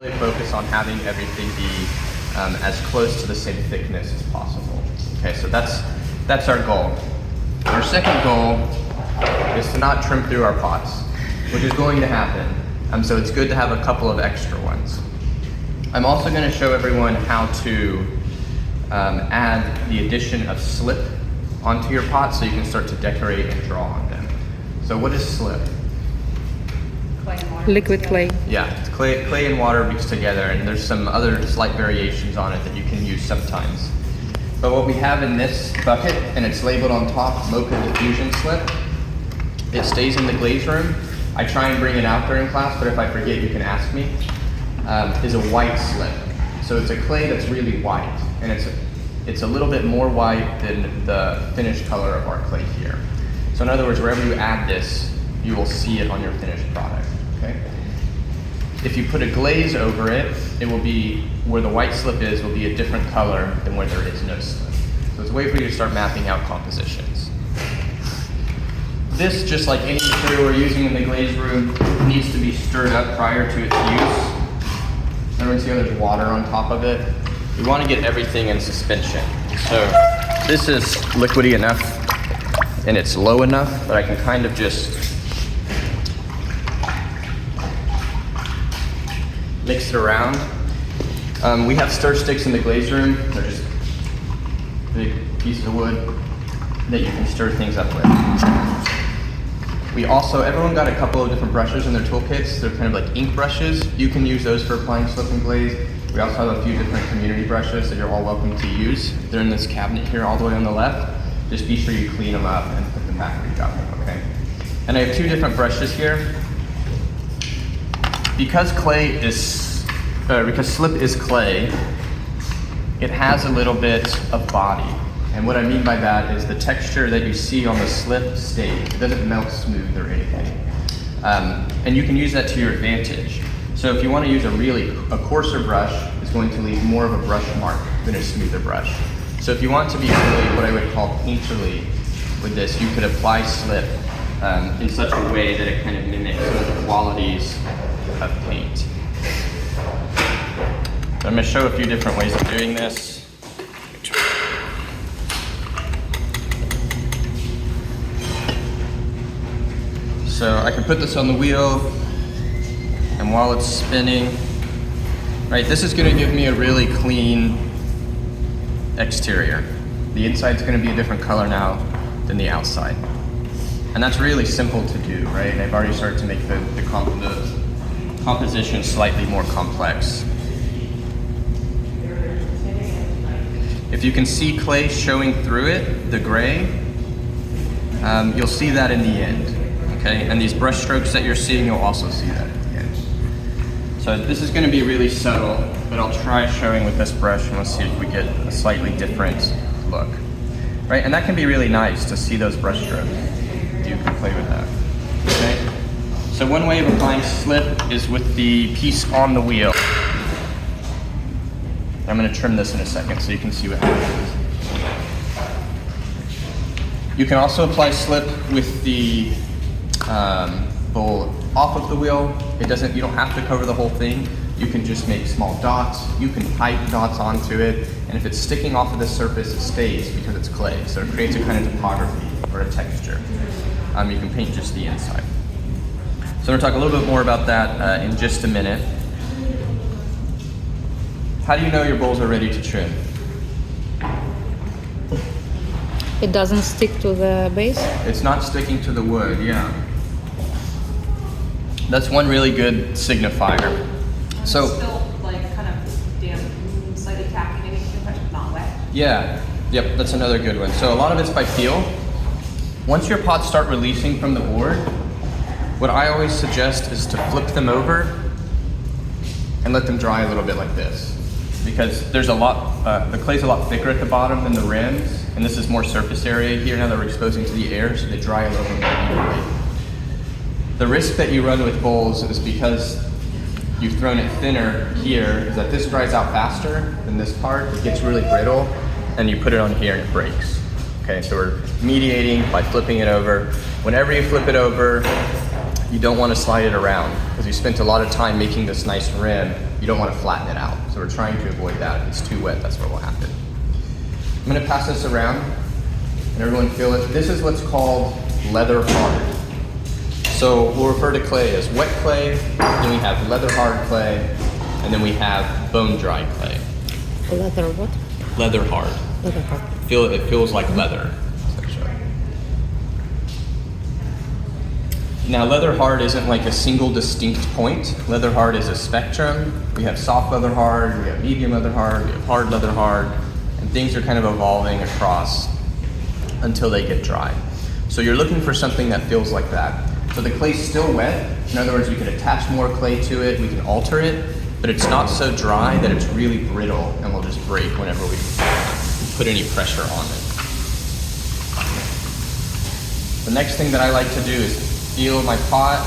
Really focus on having everything be as close to the same thickness as possible. Okay, so that's our goal. Our second goal is to not trim through our pots, which is going to happen. So it's good to have a couple of extra ones. I'm also going to show everyone how to add the addition of slip onto your pot so you can start to decorate and draw on them. So what is slip? Clay and water. Liquid clay. Yeah, it's clay and water mixed together, and there's some other slight variations on it that you can use sometimes. But what we have in this bucket, and it's labeled on top, Mocha Diffusion Slip, it stays in the glaze room. I try and bring it out during class, but if I forget, you can ask me, is a white slip. So it's a clay that's really white, and it's a little bit more white than the finished color of our clay here. So in other words, wherever you add this, you will see it on your finished product, okay? If you put a glaze over it, it will be, where the white slip is, will be a different color than where there is no slip. So it's a way for you to start mapping out compositions. This, just like any material we're using in the glaze room, needs to be stirred up prior to its use. Everyone see how there's water on top of it? We want to get everything in suspension. So this is liquidy enough and it's low enough that I can kind of just mix it around. We have stir sticks in the glaze room. They're just big pieces of wood that you can stir things up with. Everyone got a couple of different brushes in their toolkits. They're kind of like ink brushes. You can use those for applying slip and glaze. We also have a few different community brushes that you're all welcome to use. They're in this cabinet here all the way on the left. Just be sure you clean them up and put them back where you got them, okay? And I have two different brushes here. Because slip is clay, it has a little bit of body. And what I mean by that is the texture that you see on the slip stays. It doesn't melt smooth or anything. And you can use that to your advantage. So if you want to use a coarser brush, it's going to leave more of a brush mark than a smoother brush. So if you want to be really what I would call painterly with this, you could apply slip in such a way that it kind of mimics some of the qualities of paint. So I'm going to show a few different ways of doing this. So I can put this on the wheel, and while it's spinning, right, this is going to give me a really clean exterior. The inside's going to be a different color now than the outside. And that's really simple to do, right? And I've already started to make the composition slightly more complex. If you can see clay showing through it, the gray, you'll see that in the end, okay? And these brush strokes that you're seeing, you'll also see that at the end. So this is gonna be really subtle, but I'll try showing with this brush and we'll see if we get a slightly different look, right? And that can be really nice to see those brush strokes. You can play with that, okay? So one way of applying slip is with the piece on the wheel. I'm going to trim this in a second so you can see what happens. You can also apply slip with the bowl off of the wheel. You don't have to cover the whole thing. You can just make small dots. You can pipe dots onto it. And if it's sticking off of the surface, it stays because it's clay. So it creates a kind of topography or a texture. You can paint just the inside. So we're going to talk a little bit more about that in just a minute. How do you know your bowls are ready to trim? It doesn't stick to the base? It's not sticking to the wood, yeah. That's one really good signifier. So, Still like kind of damp, slightly tacky, maybe but not wet. Yeah, yep, that's another good one. So a lot of it's by feel. Once your pots start releasing from the board, what I always suggest is to flip them over and let them dry a little bit like this. Because there's the clay's a lot thicker at the bottom than the rims, and this is more surface area here now that we're exposing to the air, so they dry a little bit more evenly. The risk that you run with bowls is because you've thrown it thinner here, is that this dries out faster than this part. It gets really brittle, and you put it on here and it breaks. Okay, so we're mediating by flipping it over. Whenever you flip it over, you don't want to slide it around because you spent a lot of time making this nice rim you don't want to flatten it out. So we're trying to avoid that. If it's too wet, that's what will happen. I'm going to pass this around and everyone feel it. This is what's called leather hard. So we'll refer to clay as wet clay, then we have leather hard clay, and then we have bone dry clay. Leather what? Leather hard. Leather hard. It feels like leather, essentially. Now, leather hard isn't like a single distinct point. Leather hard is a spectrum. We have soft leather hard, we have medium leather hard, we have hard leather hard, and things are kind of evolving across until they get dry. So you're looking for something that feels like that. So the clay's still wet. In other words, we can attach more clay to it, we can alter it, but it's not so dry that it's really brittle and will just break whenever we put any pressure on it. The next thing that I like to do is feel my pot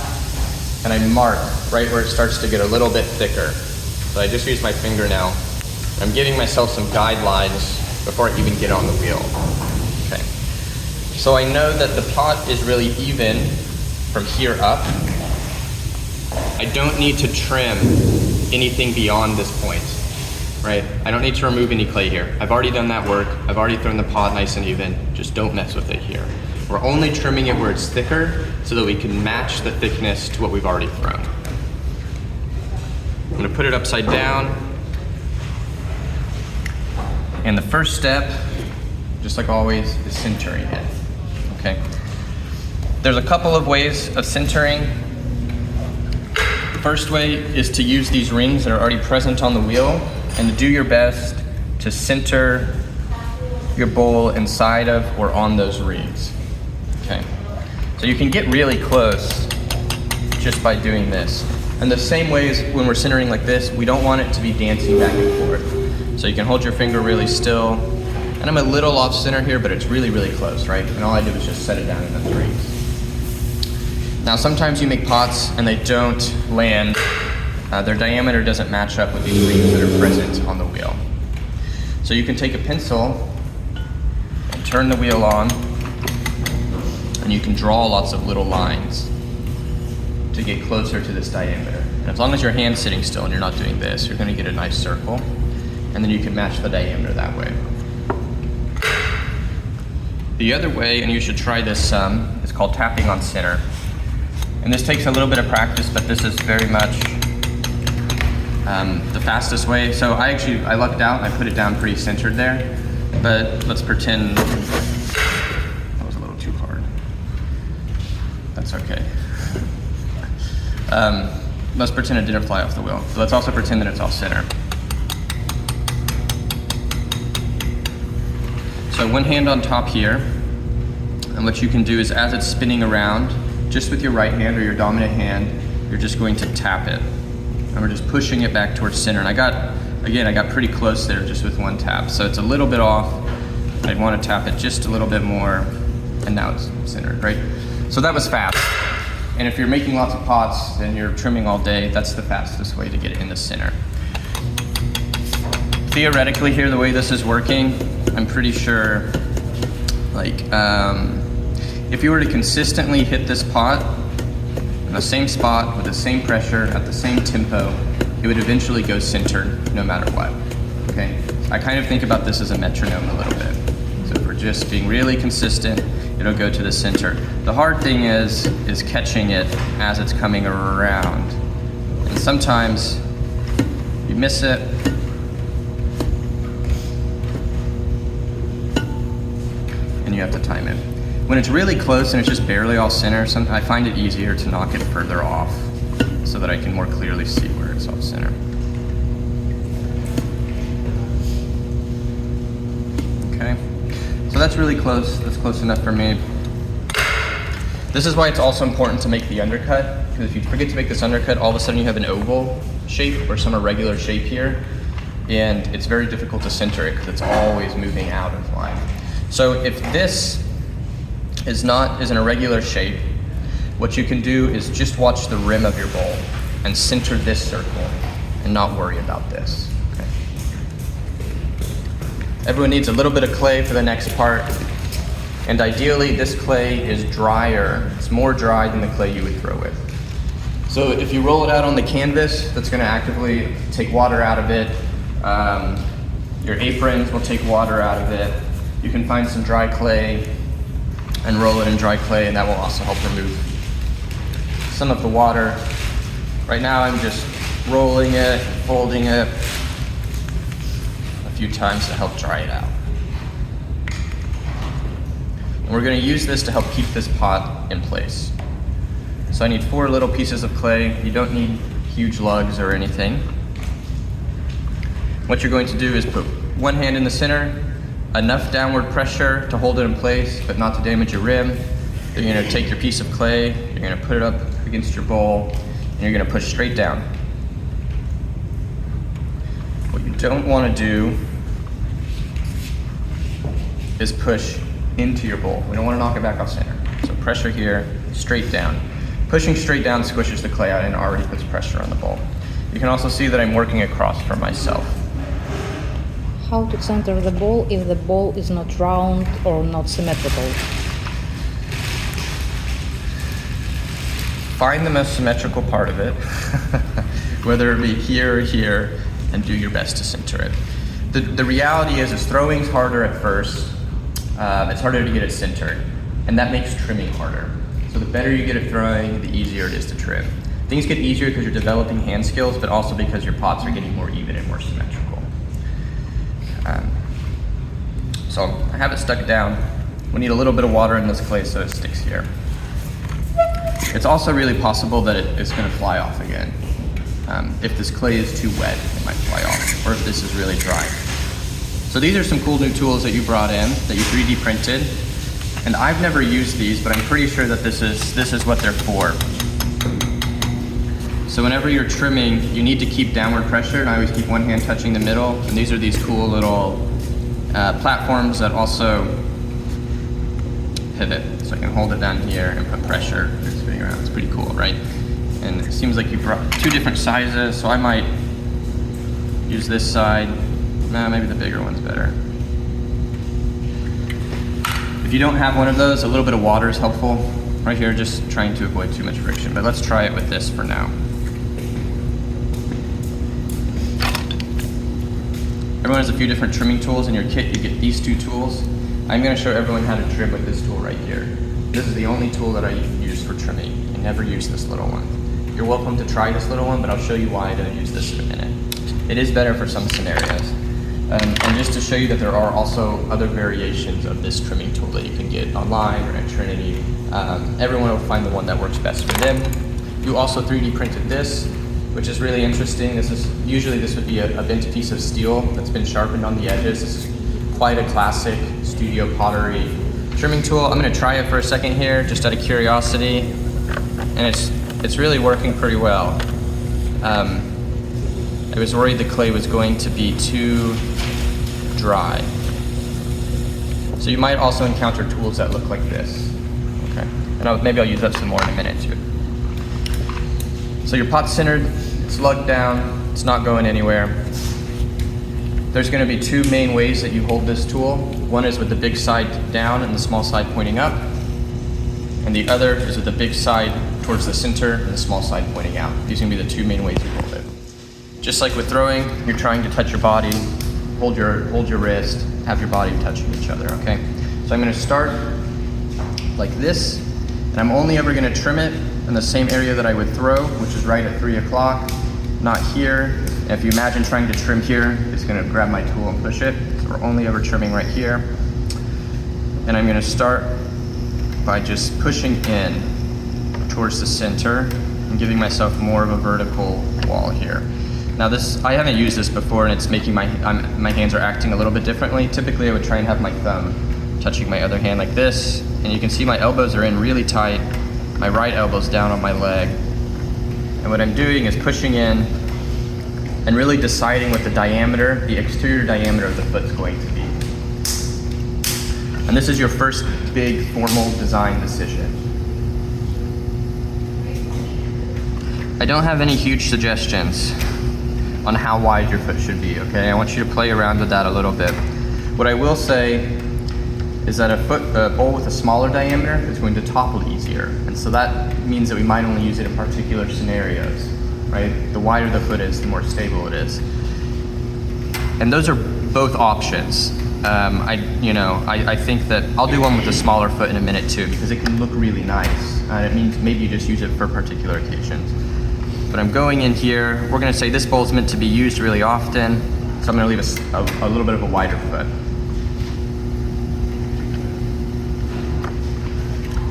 and I mark right where it starts to get a little bit thicker. So I just use my finger now. I'm giving myself some guidelines before I even get on the wheel. Okay. So I know that the pot is really even from here up. I don't need to trim anything beyond this point, right? I don't need to remove any clay here. I've already done that work. I've already thrown the pot nice and even. Just don't mess with it here. We're only trimming it where it's thicker so that we can match the thickness to what we've already thrown. I'm gonna put it upside down. And the first step, just like always, is centering it, okay? There's a couple of ways of centering. The first way is to use these rings that are already present on the wheel and to do your best to center your bowl inside of or on those rings. Okay, so you can get really close just by doing this. And the same way as when we're centering like this, we don't want it to be dancing back and forth. So you can hold your finger really still. And I'm a little off center here, but it's really, really close, right? And all I do is just set it down in those rings. Now sometimes you make pots and they don't land. Their diameter doesn't match up with these rings that are present on the wheel. So you can take a pencil and turn the wheel on, and you can draw lots of little lines to get closer to this diameter. And as long as your hand's sitting still and you're not doing this, you're gonna get a nice circle, and then you can match the diameter that way. The other way, and you should try this is called tapping on center. And this takes a little bit of practice, but this is very much the fastest way. So I lucked out, I put it down pretty centered there, but let's pretend that was a little too hard. That's okay. Let's pretend it didn't fly off the wheel. So let's also pretend that it's off center. So one hand on top here, and what you can do is as it's spinning around, just with your right hand or your dominant hand, you're just going to tap it. And we're just pushing it back towards center. And I got pretty close there just with one tap. So it's a little bit off. I'd want to tap it just a little bit more, and now it's centered, right? So that was fast. And if you're making lots of pots and you're trimming all day, that's the fastest way to get it in the center. Theoretically here, the way this is working, I'm pretty sure, like, if you were to consistently hit this pot in the same spot with the same pressure at the same tempo, it would eventually go centered no matter what, okay? I kind of think about this as a metronome a little bit. So if we're just being really consistent, it'll go to the center. The hard thing is catching it as it's coming around. And sometimes you miss it, and you have to time it. When it's really close and it's just barely off center, I find it easier to knock it further off so that I can more clearly see where it's off center. Okay, so that's really close. That's close enough for me. This is why it's also important to make the undercut, because if you forget to make this undercut, all of a sudden you have an oval shape or some irregular shape here, and it's very difficult to center it because it's always moving out of line. So if this is an irregular shape, what you can do is just watch the rim of your bowl and center this circle and not worry about this. Okay. Everyone needs a little bit of clay for the next part, and ideally this clay is drier. It's more dry than the clay you would throw with. So if you roll it out on the canvas, that's going to actively take water out of it. Your aprons will take water out of it. You can find some dry clay and roll it in dry clay, and that will also help remove some of the water. Right now I'm just rolling it, folding it a few times to help dry it out. And we're going to use this to help keep this pot in place. So I need 4 little pieces of clay. You don't need huge lugs or anything. What you're going to do is put one hand in the center, enough downward pressure to hold it in place, but not to damage your rim. Then you're gonna take your piece of clay, you're gonna put it up against your bowl, and you're gonna push straight down. What you don't wanna do is push into your bowl. We don't wanna knock it back off center. So pressure here, straight down. Pushing straight down squishes the clay out and already puts pressure on the bowl. You can also see that I'm working across for myself. How to center the ball if the ball is not round or not symmetrical? Find the most symmetrical part of it, whether it be here or here, and do your best to center it. The reality is throwing's harder at first. It's harder to get it centered, and that makes trimming harder. So the better you get at throwing, the easier it is to trim. Things get easier because you're developing hand skills, but also because your pots are getting more even and more symmetrical. So I have it stuck down. We need a little bit of water in this clay so it sticks here. It's also really possible that it's going to fly off again. If this clay is too wet, it might fly off, or if this is really dry. So these are some cool new tools that you brought in, that you 3D printed. And I've never used these, but I'm pretty sure that this is what they're for. So whenever you're trimming, you need to keep downward pressure, and I always keep one hand touching the middle. And these are these cool little platforms that also pivot. So I can hold it down here and put pressure. It's spinning around. It's pretty cool, right? And it seems like you brought 2 different sizes, so I might use this side. Nah, maybe the bigger one's better. If you don't have one of those, a little bit of water is helpful. Right here, just trying to avoid too much friction, but let's try it with this for now. Everyone has a few different trimming tools in your kit. You get these 2 tools. I'm going to show everyone how to trim with this tool right here. This is the only tool that I use for trimming. I never use this little one. You're welcome to try this little one, but I'll show you why I don't use this in a minute. It is better for some scenarios. And just to show you that there are also other variations of this trimming tool that you can get online or at Trinity. Everyone will find the one that works best for them. You also 3D printed this, which is really interesting. This would be a bent piece of steel that's been sharpened on the edges. This is quite a classic studio pottery trimming tool. I'm gonna try it for a second here, just out of curiosity. And it's really working pretty well. I was worried the clay was going to be too dry. So you might also encounter tools that look like this. Okay, and maybe I'll use that some more in a minute too. So your pot's centered, it's lugged down, it's not going anywhere. There's going to be 2 main ways that you hold this tool. One is with the big side down and the small side pointing up. And the other is with the big side towards the center and the small side pointing out. These are going to be the 2 main ways you hold it. Just like with throwing, you're trying to touch your body, hold your wrist, have your body touching each other, okay? So I'm going to start like this, and I'm only ever going to trim it in the same area that I would throw, which is right at 3 o'clock, not here. And if you imagine trying to trim here, it's going to grab my tool and push it. So we're only ever trimming right here. And I'm going to start by just pushing in towards the center and giving myself more of a vertical wall here. Now this, I haven't used this before, and it's making my hands are acting a little bit differently. Typically I would try and have my thumb touching my other hand like this, and you can see my elbows are in really tight. My right elbow's down on my leg. And what I'm doing is pushing in and really deciding what the diameter, the exterior diameter of the foot's going to be. And this is your first big formal design decision. I don't have any huge suggestions on how wide your foot should be, okay? I want you to play around with that a little bit. What I will say is that a bowl with a smaller diameter is going to topple easier. And so that means that we might only use it in particular scenarios, right? The wider the foot is, the more stable it is. And those are both options. I think that I'll do one with a smaller foot in a minute too, because it can look really nice. And it means maybe you just use it for particular occasions. But I'm going in here, we're gonna say this bowl is meant to be used really often, so I'm gonna leave a little bit of a wider foot.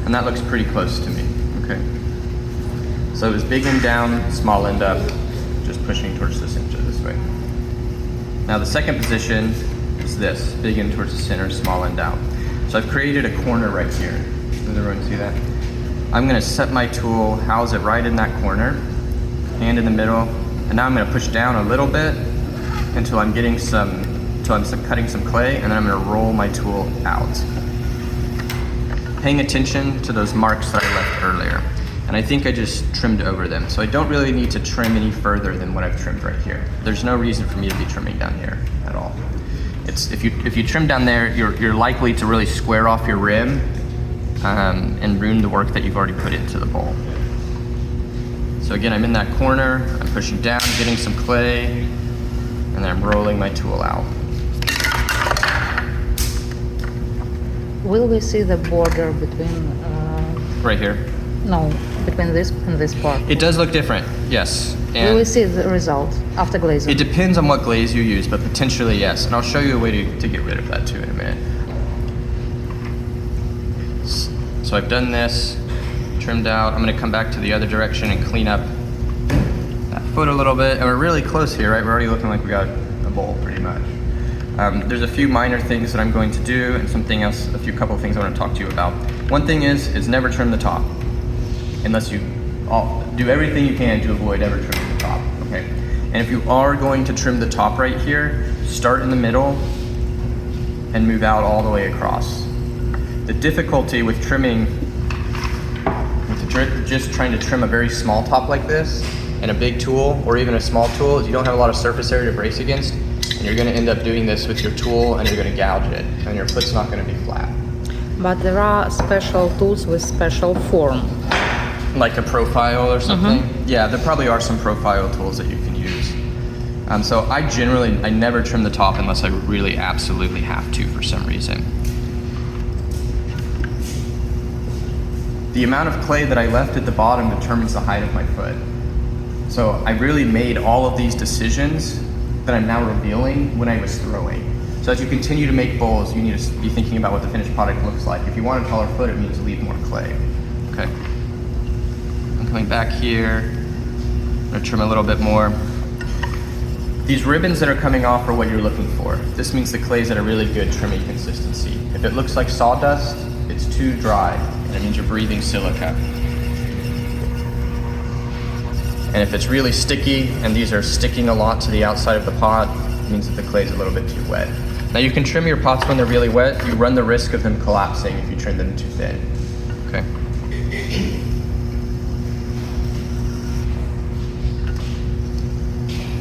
And that looks pretty close to me, okay? So it was big end down, small end up, just pushing towards the center this way. Now the second position is this, big end towards the center, small end out. So I've created a corner right here. Does everyone see that? I'm gonna set my tool, house it right in that corner, hand in the middle, and now I'm gonna push down a little bit until I'm cutting some clay, and then I'm gonna roll my tool out. Paying attention to those marks that I left earlier. And I think I just trimmed over them. So I don't really need to trim any further than what I've trimmed right here. There's no reason for me to be trimming down here at all. If you trim down there, you're likely to really square off your rim and ruin the work that you've already put into the bowl. So again, I'm in that corner, I'm pushing down, getting some clay, and then I'm rolling my tool out. Will we see the border between, Right here. no, between this and this part? It does look different, yes. Will we see the result after glazing? It depends on what glaze you use, but potentially yes. And I'll show you a way to get rid of that too in a minute. So I've done this, trimmed out. I'm gonna come back to the other direction and clean up that foot a little bit. And we're really close here, right? We're already looking like we got a bowl pretty much. There's a few minor things that I'm going to do and something else, couple of things I want to talk to you about. One thing is never trim the top unless you do everything you can to avoid ever trimming the top, okay? And if you are going to trim the top right here, start in the middle and move out all the way across. The difficulty with trimming, just trying to trim a very small top like this and a big tool or even a small tool is you don't have a lot of surface area to brace against. And you're going to end up doing this with your tool and you're going to gouge it and your foot's not going to be flat. But there are special tools with special form. Like a profile or something? Yeah, there probably are some profile tools that you can use. So I never trim the top unless I really absolutely have to for some reason. The amount of clay that I left at the bottom determines the height of my foot. So I really made all of these decisions that I'm now revealing when I was throwing. So as you continue to make bowls, you need to be thinking about what the finished product looks like. If you want a taller foot, it means leave more clay. Okay. I'm coming back here. I'm gonna trim a little bit more. These ribbons that are coming off are what you're looking for. This means the clay's at a really good trimming consistency. If it looks like sawdust, it's too dry, and it means you're breathing silica. And if it's really sticky and these are sticking a lot to the outside of the pot, it means that the clay is a little bit too wet. Now you can trim your pots when they're really wet. You run the risk of them collapsing if you trim them too thin. Okay.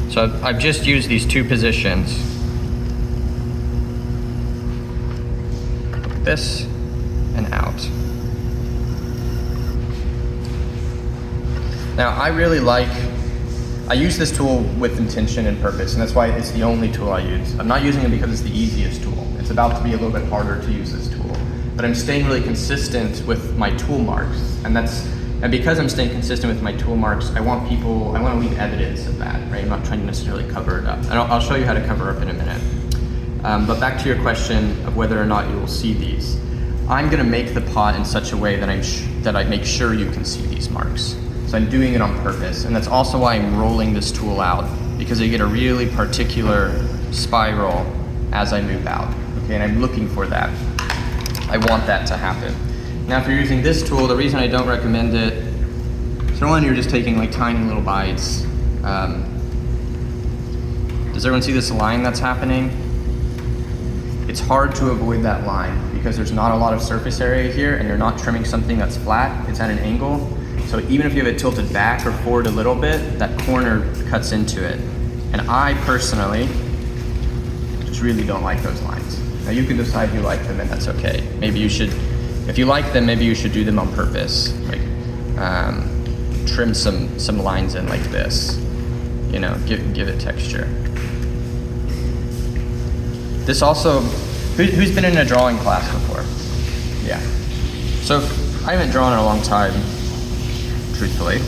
So I've just used these two positions. This and out. Now I use this tool with intention and purpose, and that's why it's the only tool I use. I'm not using it because it's the easiest tool. It's about to be a little bit harder to use this tool. But I'm staying really consistent with my tool marks, and because I'm staying consistent with my tool marks, I want to leave evidence of that, right? I'm not trying to necessarily cover it up. And I'll show you how to cover up in a minute. But back to your question of whether or not you will see these. I'm gonna make the pot in such a way that I make sure you can see these marks. So I'm doing it on purpose, and that's also why I'm rolling this tool out, because I get a really particular spiral as I move out, okay, and I'm looking for that. I want that to happen. Now if you're using this tool, the reason I don't recommend it, so one, you're just taking like tiny little bites. Does everyone see this line that's happening? It's hard to avoid that line because there's not a lot of surface area here and you're not trimming something that's flat, it's at an angle. So even if you have it tilted back or forward a little bit, that corner cuts into it. And I personally just really don't like those lines. Now you can decide you like them and that's okay. Maybe you should, if you like them, maybe you should do them on purpose. Like trim some lines in like this. You know, give it texture. This also, who's been in a drawing class before? Yeah. So I haven't drawn in a long time, truthfully.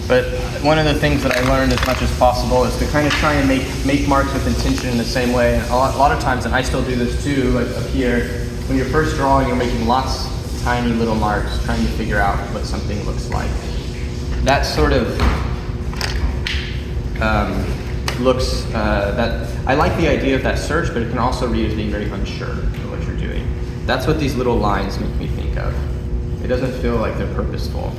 But one of the things that I learned as much as possible is to kind of try and make marks with intention in the same way. And a lot of times, and I still do this too, like up here, when you're first drawing, you're making lots of tiny little marks, trying to figure out what something looks like. That sort of looks, that I like the idea of that search, but it can also read as being very unsure of what you're doing. That's what these little lines make me think of. It doesn't feel like they're purposeful.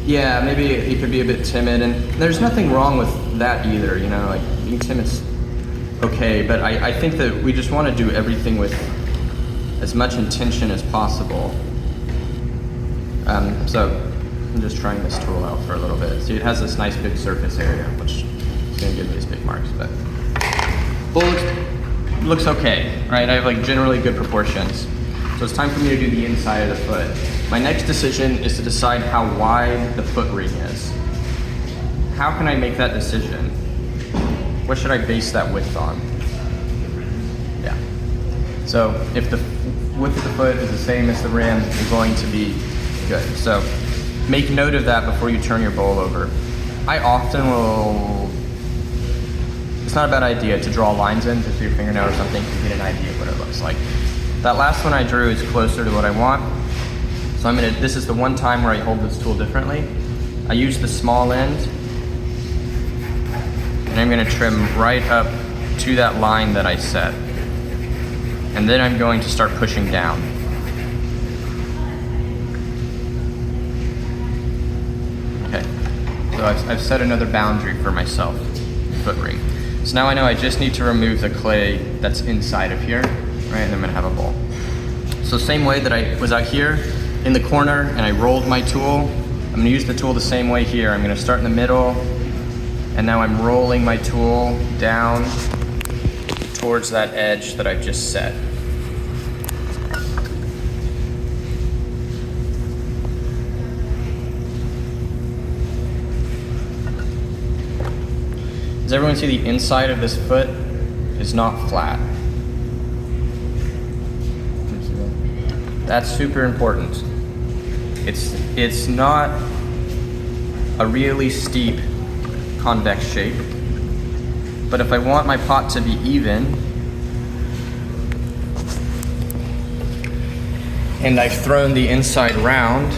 Yeah, maybe you could be a bit timid, and there's nothing wrong with that either, you know, like being timid's okay, but I think that we just want to do everything with as much intention as possible. So I'm just trying this tool out for a little bit. See, it has this nice big surface area, which is going to give me these big marks, but bull looks okay, right? I have like generally good proportions. So it's time for me to do the inside of the foot. My next decision is to decide how wide the foot ring is. How can I make that decision? What should I base that width on? Yeah. So if the width of the foot is the same as the rim, you're going to be good. So make note of that before you turn your bowl over. I often will, it's not a bad idea to draw lines in just with your fingernail or something to get an idea of what it looks like. That last one I drew is closer to what I want. So this is the one time where I hold this tool differently. I use the small end, and I'm gonna trim right up to that line that I set. And then I'm going to start pushing down. Okay, so I've set another boundary for myself, foot ring. So now I know I just need to remove the clay that's inside of here, right? And I'm gonna have a bowl. So same way that I was out here in the corner and I rolled my tool, I'm gonna use the tool the same way here. I'm gonna start in the middle, and now I'm rolling my tool down towards that edge that I've just set. Does everyone see the inside of this foot is not flat? That's super important. It's not a really steep convex shape, but if I want my pot to be even, and I've thrown the inside round,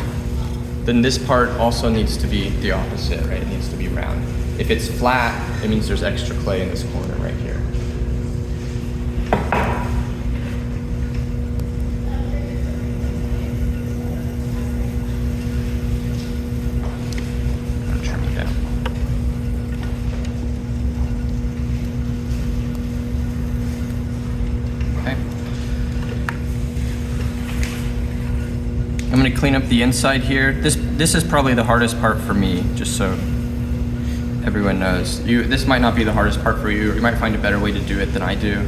then this part also needs to be the opposite, right? It needs to be round. If it's flat, it means there's extra clay in this corner right here. I'm trim it down. Okay. I'm going to clean up the inside here. This is probably the hardest part for me, just so everyone knows. This might not be the hardest part for you. You might find a better way to do it than I do.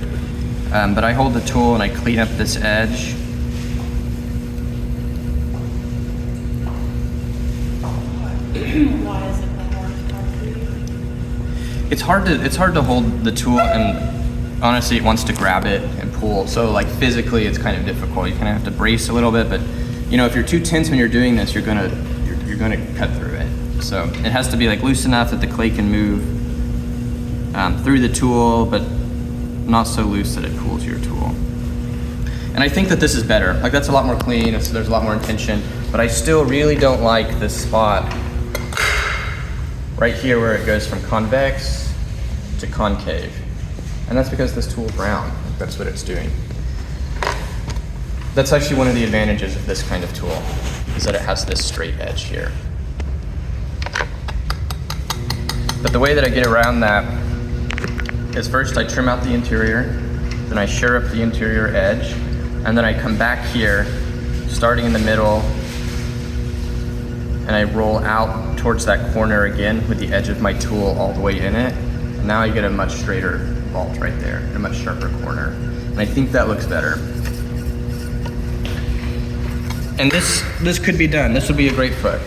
But I hold the tool and I clean up this edge. Why is it the hardest part for you? It's hard to hold the tool, and honestly it wants to grab it and pull. So like physically it's kind of difficult. You kind of have to brace a little bit, but you know, if you're too tense when you're doing this, you're gonna cut through it. So it has to be like loose enough that the clay can move through the tool, but not so loose that it pulls your tool. And I think that this is better. Like that's a lot more clean, there's a lot more intention, but I still really don't like this spot right here where it goes from convex to concave. And that's because this tool's round. That's what it's doing. That's actually one of the advantages of this kind of tool, is that it has this straight edge here. But the way that I get around that is first I trim out the interior, then I shear up the interior edge, and then I come back here, starting in the middle, and I roll out towards that corner again with the edge of my tool all the way in it. And now I get a much straighter vault right there, in a much sharper corner. And I think that looks better. And this could be done. This would be a great foot.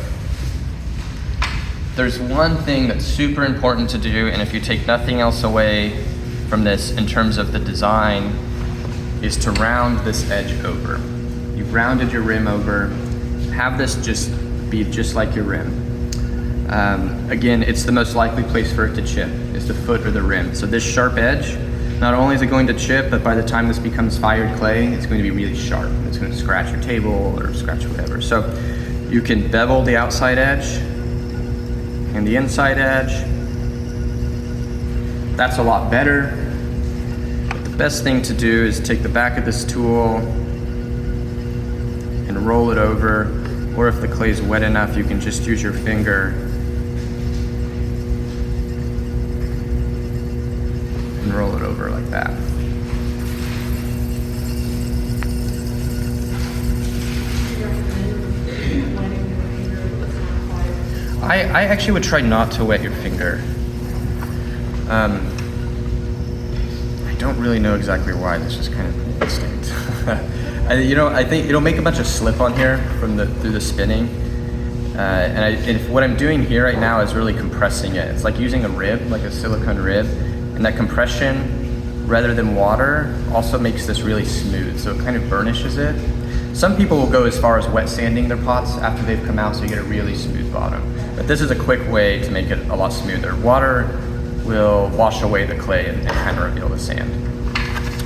There's one thing that's super important to do, and if you take nothing else away from this in terms of the design, is to round this edge over. You've rounded your rim over. Have this just be just like your rim. Again, it's the most likely place for it to chip, is the foot or the rim. So this sharp edge, not only is it going to chip, but by the time this becomes fired clay, it's going to be really sharp. It's going to scratch your table or scratch whatever. So you can bevel the outside edge and the inside edge. That's a lot better. But the best thing to do is take the back of this tool and roll it over, or if the clay is wet enough, you can just use your finger and roll it over like that. I actually would try not to wet your finger. I don't really know exactly why. This is kind of an instinct. I think it'll make a bunch of slip on here from through the spinning. And what I'm doing here right now is really compressing it. It's like using a rib, like a silicone rib, and that compression, rather than water, also makes this really smooth. So it kind of burnishes it. Some people will go as far as wet sanding their pots after they've come out, so you get a really smooth bottom. But this is a quick way to make it a lot smoother. Water will wash away the clay and kind of reveal the sand.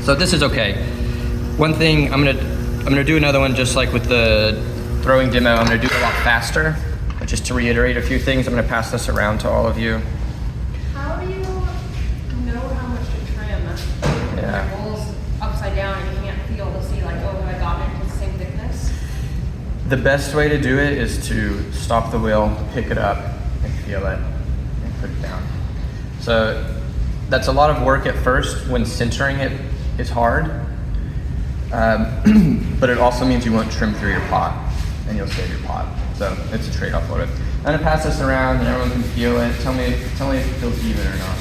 So this is okay. One thing, I'm gonna do another one just like with the throwing demo. I'm gonna do it a lot faster. But just to reiterate a few things, I'm gonna pass this around to all of you. How do you know how much to trim? Yeah. The bowl's upside down and you can't feel to see like, oh, have I gotten it to the same thickness? The best way to do it is to stop the wheel, pick it up, and feel it, and put it down. So that's a lot of work at first when centering it is hard, but it also means you won't trim through your pot, and you'll save your pot. So it's a trade-off for it. I'm gonna pass this around, and everyone can feel it. Tell me if it feels even or not.